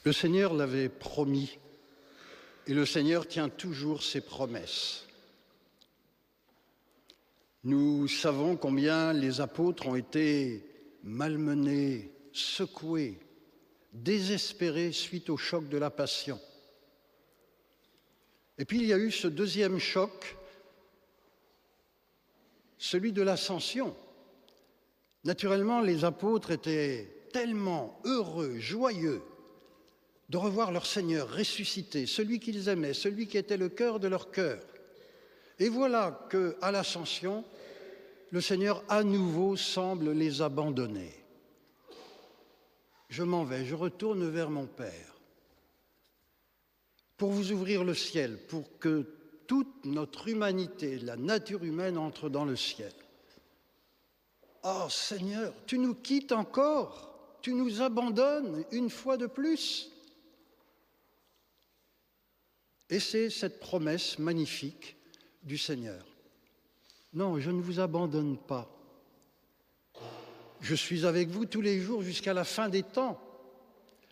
Le Seigneur l'avait promis et le Seigneur tient toujours ses promesses. Nous savons combien les apôtres ont été malmenés, secoués, désespérés suite au choc de la Passion. Et puis il y a eu ce deuxième choc, celui de l'Ascension. Naturellement, les apôtres étaient tellement heureux, joyeux de revoir leur Seigneur ressuscité, celui qu'ils aimaient, celui qui était le cœur de leur cœur. Et voilà qu'à l'Ascension, le Seigneur à nouveau semble les abandonner. Je m'en vais, je retourne vers mon Père pour vous ouvrir le ciel, pour que toute notre humanité, la nature humaine entre dans le ciel. Oh Seigneur, tu nous quittes encore, tu nous abandonnes une fois de plus. Et c'est cette promesse magnifique du Seigneur. Non, je ne vous abandonne pas. Je suis avec vous tous les jours jusqu'à la fin des temps.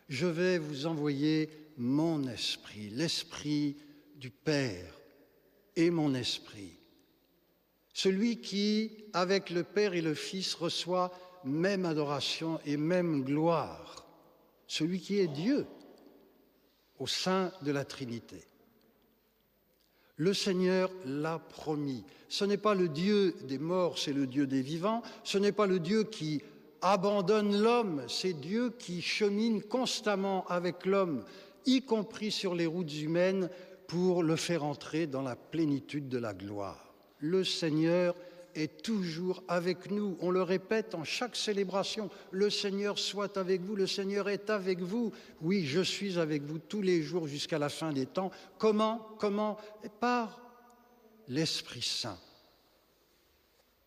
Je vais vous envoyer mon esprit, l'esprit du Père et mon esprit. Celui qui, avec le Père et le Fils, reçoit même adoration et même gloire. Celui qui est Dieu au sein de la Trinité. Le Seigneur l'a promis. Ce n'est pas le Dieu des morts, c'est le Dieu des vivants. Ce n'est pas le Dieu qui abandonne l'homme, c'est Dieu qui chemine constamment avec l'homme, y compris sur les routes humaines, pour le faire entrer dans la plénitude de la gloire. Le Seigneur est toujours avec nous. On le répète en chaque célébration. Le Seigneur soit avec vous, le Seigneur est avec vous. Oui, je suis avec vous tous les jours jusqu'à la fin des temps. Comment? Par l'Esprit Saint.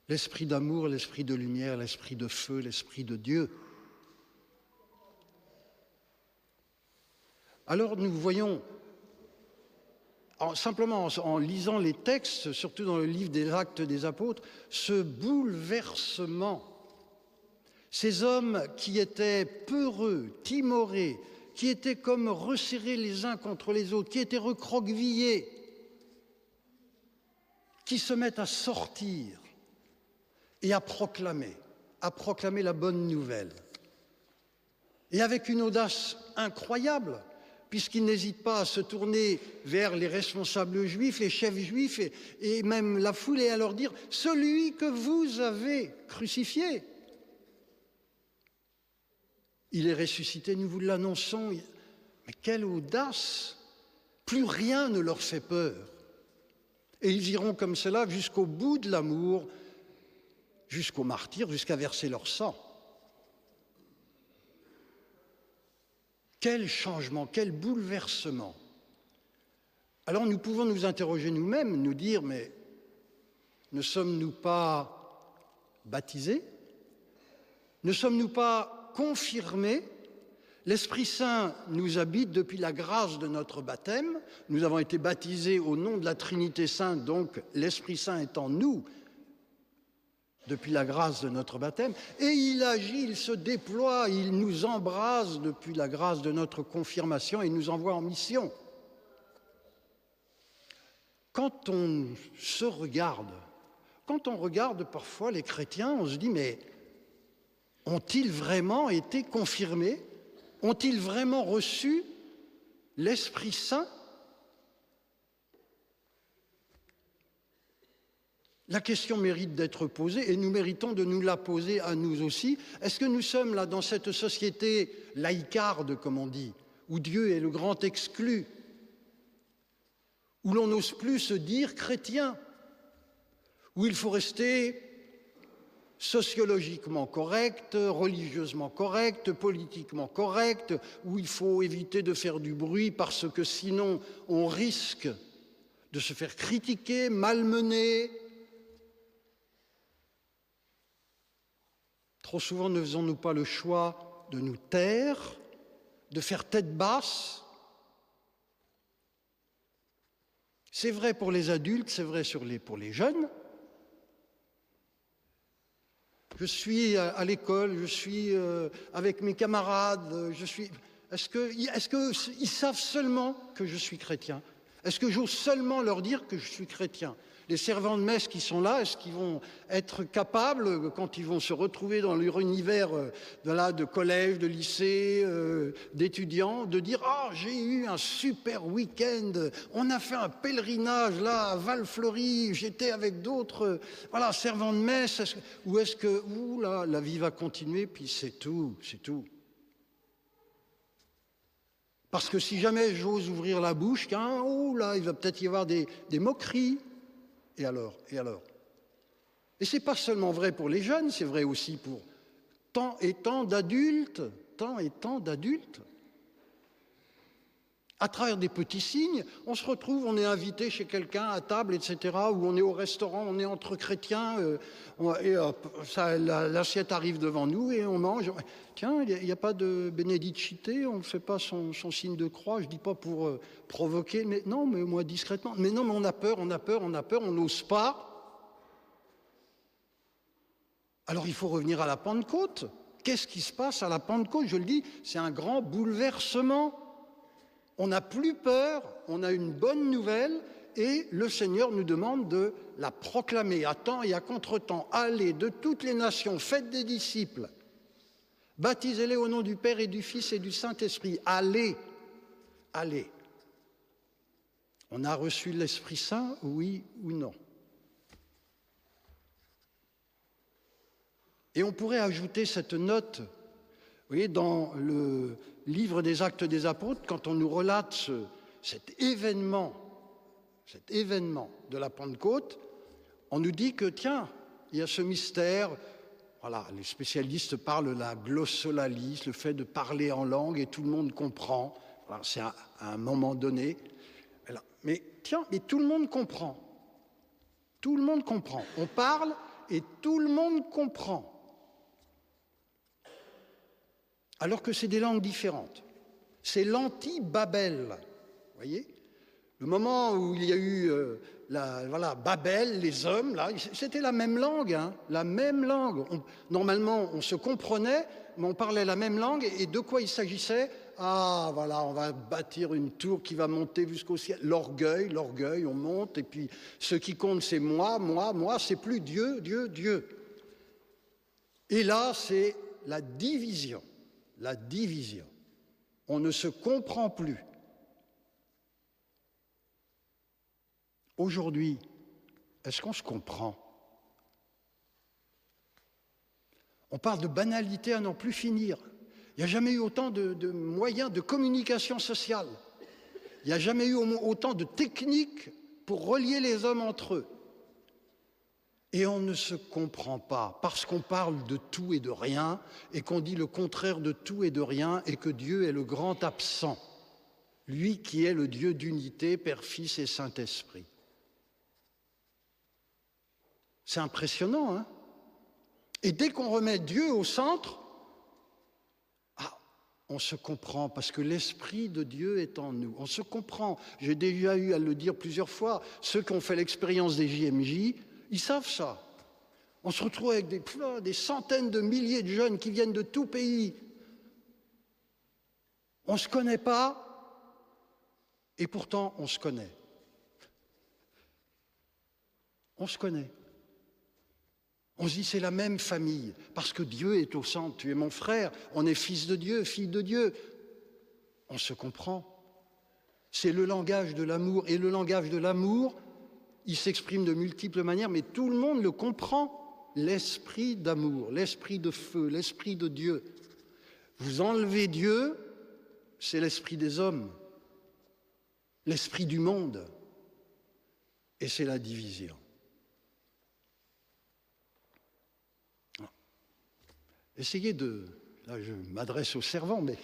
L'Esprit d'amour, l'Esprit de lumière, l'Esprit de feu, l'Esprit de Dieu. Alors nous voyons, simplement en lisant les textes, surtout dans le livre des Actes des Apôtres, ce bouleversement. Ces hommes qui étaient peureux, timorés, qui étaient comme resserrés les uns contre les autres, qui étaient recroquevillés, qui se mettent à sortir et à proclamer la bonne nouvelle. Et avec une audace incroyable, puisqu'ils n'hésitent pas à se tourner vers les responsables juifs, les chefs juifs et même la foule et à leur dire « Celui que vous avez crucifié, il est ressuscité, nous vous l'annonçons. » Mais quelle audace! Plus rien ne leur fait peur. Et ils iront comme cela jusqu'au bout de l'amour, jusqu'au martyre, jusqu'à verser leur sang. Quel changement, quel bouleversement! Alors nous pouvons nous interroger nous-mêmes, nous dire, mais ne sommes-nous pas baptisés? Ne sommes-nous pas confirmés? L'Esprit Saint nous habite depuis la grâce de notre baptême. Nous avons été baptisés au nom de la Trinité Sainte, donc l'Esprit Saint est en nous depuis la grâce de notre baptême, et il agit, il se déploie, il nous embrase depuis la grâce de notre confirmation et nous envoie en mission. Quand on se regarde, quand on regarde parfois les chrétiens, on se dit, mais ont-ils vraiment été confirmés? Ont-ils vraiment reçu l'Esprit Saint? La question mérite d'être posée et nous méritons de nous la poser à nous aussi. Est-ce que nous sommes là dans cette société laïcarde, comme on dit, où Dieu est le grand exclu, où l'on n'ose plus se dire chrétien, où il faut rester sociologiquement correct, religieusement correct, politiquement correct, où il faut éviter de faire du bruit parce que sinon on risque de se faire critiquer, malmener. Trop souvent ne faisons-nous pas le choix de nous taire, de faire tête basse? C'est vrai pour les adultes, c'est vrai pour les jeunes. Je suis à l'école, je suis avec mes camarades, Est-ce qu'ils savent seulement que je suis chrétien? Est-ce que j'ose seulement leur dire que je suis chrétien? Les servants de messe qui sont là, est-ce qu'ils vont être capables, quand ils vont se retrouver dans leur univers de collège, de lycée, d'étudiants, de dire « Ah, j'ai eu un super week-end, on a fait un pèlerinage là à Val-Fleury, j'étais avec d'autres servants de messe », ou est-ce que la vie va continuer, puis c'est tout, c'est tout. Parce que si jamais j'ose ouvrir la bouche, il va peut-être y avoir des moqueries. Et alors? Et ce n'est pas seulement vrai pour les jeunes, c'est vrai aussi pour tant et tant d'adultes. À travers des petits signes, on se retrouve, on est invité chez quelqu'un à table, etc., ou on est au restaurant, on est entre chrétiens, l'assiette arrive devant nous et on mange. Tiens, il n'y a pas de bénédicite, on ne fait pas son signe de croix, je ne dis pas pour provoquer, mais non, mais moi discrètement. Mais non, mais on a peur, on n'ose pas. Alors il faut revenir à la Pentecôte. Qu'est-ce qui se passe à la Pentecôte? Je le dis, c'est un grand bouleversement. On n'a plus peur, on a une bonne nouvelle et le Seigneur nous demande de la proclamer à temps et à contre-temps. Allez de toutes les nations, faites des disciples, baptisez-les au nom du Père et du Fils et du Saint-Esprit. Allez. On a reçu l'Esprit Saint, oui ou non? Et on pourrait ajouter cette note. Vous voyez, dans le livre des Actes des Apôtres, quand on nous relate cet événement de la Pentecôte, on nous dit que, tiens, il y a ce mystère, les spécialistes parlent de la glossolalie, le fait de parler en langue et tout le monde comprend, c'est à un moment donné. Mais tout le monde comprend. On parle et tout le monde comprend. Alors que c'est des langues différentes. C'est l'anti-Babel, vous voyez? Le moment où il y a eu Babel, les hommes, là, c'était la même langue, la même langue. Normalement, on se comprenait, mais on parlait la même langue, et de quoi il s'agissait? On va bâtir une tour qui va monter jusqu'au ciel. L'orgueil, on monte, et puis ce qui compte, c'est moi, c'est plus Dieu. Et là, c'est la division. On ne se comprend plus. Aujourd'hui, est-ce qu'on se comprend? On parle de banalité à n'en plus finir. Il n'y a jamais eu autant de moyens de communication sociale. Il n'y a jamais eu autant de techniques pour relier les hommes entre eux. Et on ne se comprend pas parce qu'on parle de tout et de rien et qu'on dit le contraire de tout et de rien et que Dieu est le grand absent, lui qui est le Dieu d'unité, Père, Fils et Saint-Esprit. C'est impressionnant, Et dès qu'on remet Dieu au centre, on se comprend parce que l'Esprit de Dieu est en nous. On se comprend. J'ai déjà eu à le dire plusieurs fois, ceux qui ont fait l'expérience des JMJ, ils savent ça. On se retrouve avec des centaines de milliers de jeunes qui viennent de tout pays. On ne se connaît pas, et pourtant on se connaît. On se connaît. On se dit c'est la même famille, parce que Dieu est au centre. Tu es mon frère, on est fils de Dieu, fille de Dieu. On se comprend. C'est le langage de l'amour. Et le langage de l'amour, il s'exprime de multiples manières, mais tout le monde le comprend. L'esprit d'amour, l'esprit de feu, l'esprit de Dieu. Vous enlevez Dieu, c'est l'esprit des hommes, l'esprit du monde, et c'est la division. Essayez là je m'adresse aux servants, mais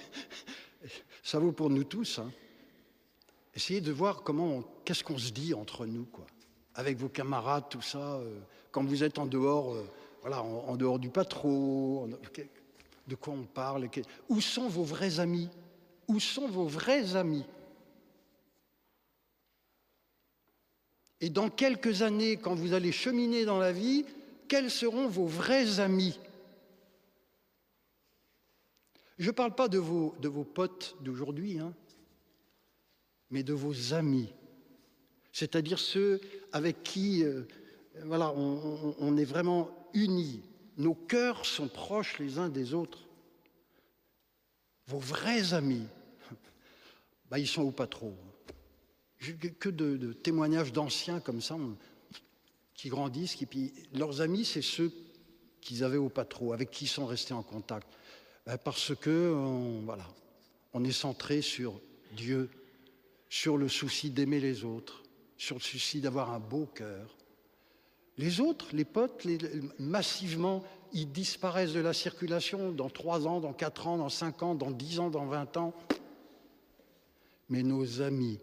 ça vaut pour nous tous, Essayez de voir qu'est-ce qu'on se dit entre nous, avec vos camarades, tout ça, quand vous êtes en dehors, en dehors du patro, de quoi on parle, où sont vos vrais amis? Où sont vos vrais amis? Et dans quelques années, quand vous allez cheminer dans la vie, quels seront vos vrais amis? Je ne parle pas de vos potes d'aujourd'hui, hein, mais de vos amis, c'est-à-dire ceux avec qui voilà, on est vraiment unis. Nos cœurs sont proches les uns des autres. Vos vrais amis, ben, ils sont où pas trop. Que de témoignages d'anciens comme ça, qui grandissent, puis leurs amis, c'est ceux qu'ils avaient au pas trop, avec qui ils sont restés en contact. Ben, parce que, voilà, on est centré sur Dieu, sur le souci d'aimer les autres, sur le souci d'avoir un beau cœur. Les autres, les potes, massivement, ils disparaissent de la circulation dans 3 ans, dans 4 ans, dans 5 ans, dans 10 ans, dans 20 ans. Mais nos amis,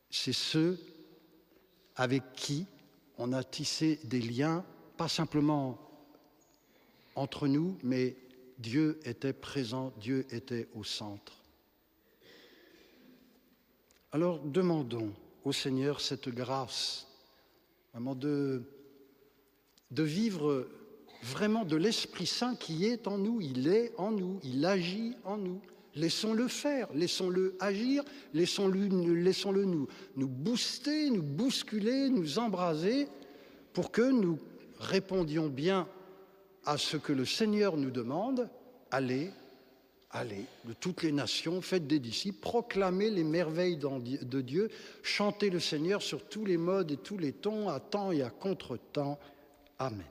c'est ceux avec qui on a tissé des liens, pas simplement entre nous, mais Dieu était présent, Dieu était au centre. Alors demandons au Seigneur cette grâce, vraiment de vivre vraiment de l'Esprit Saint qui est en nous, il est en nous, il agit en nous. Laissons-le faire, laissons-le agir, laissons-le nous booster, nous bousculer, nous embraser pour que nous répondions bien à ce que le Seigneur nous demande. Allez de toutes les nations, faites des disciples, proclamez les merveilles de Dieu, chantez le Seigneur sur tous les modes et tous les tons, à temps et à contre-temps. Amen.